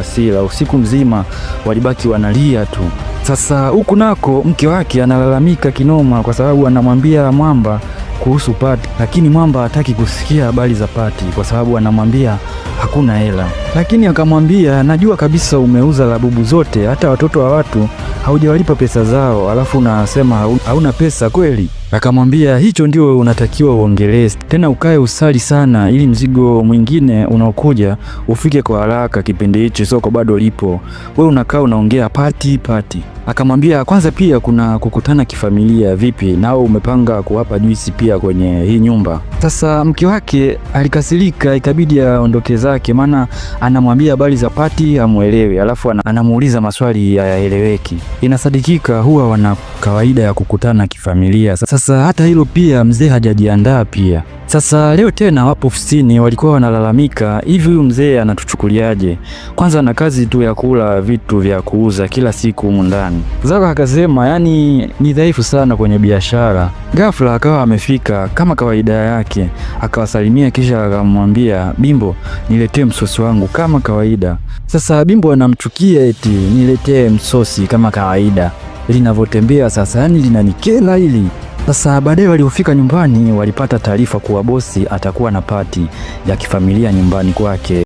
hasira, usiku mzima walibaki wanalia tu. Sasa huku nako mke wake analalamika kinoma kwa sababu anamwambia Mwamba kuhusu pati, lakini Mwamba hataki kusikia habari za pati kwa sababu anamwambia hakuna hela. Lakini akamwambia, najua kabisa umeuza labubu zote, hata watoto wa watu haujawalipa pesa zao, alafu unasema hauna pesa kweli? Akamwambia, hicho ndio unatakiwa uongelee, tena ukae usali sana ili mzigo mwingine unaokuja ufike kwa haraka. Kipindi hicho soko bado lipo, wewe unakaa unaongea pati. Akamwambia, kwanza pia kuna kukutana kifamilia, vipi nao umepanga kuwapa juisi pia kwenye hii nyumba? Sasa mke wake alikasirika, ikabidi aondoke zake, maana anamwambia habari za pati hamuelewi, alafu anamuuliza maswali hayaeleweki. Inasadikika huwa wana kawaida ya kukutana kifamilia. Sasa hata hilo pia mzee hajajiandaa pia. Sasa leo tena wapo ofisini, walikuwa wanalalamika, hivi huyu mzee anatuchukuliaje? Kwanza ana kazi tu ya kula vitu vya kuuza kila siku humu ndani. Zaka akasema yani ni dhaifu sana kwenye biashara. Ghafla akawa amefika kama kawaida yake, akawasalimia kisha akamwambia, Bimbo niletee msosi wangu kama kawaida. Sasa Bimbo anamchukia eti niletee msosi kama kawaida. Linavotembea sasa yani linanikela hili. Sasa baadaye waliofika nyumbani walipata taarifa kuwa bosi atakuwa na pati ya kifamilia nyumbani kwake.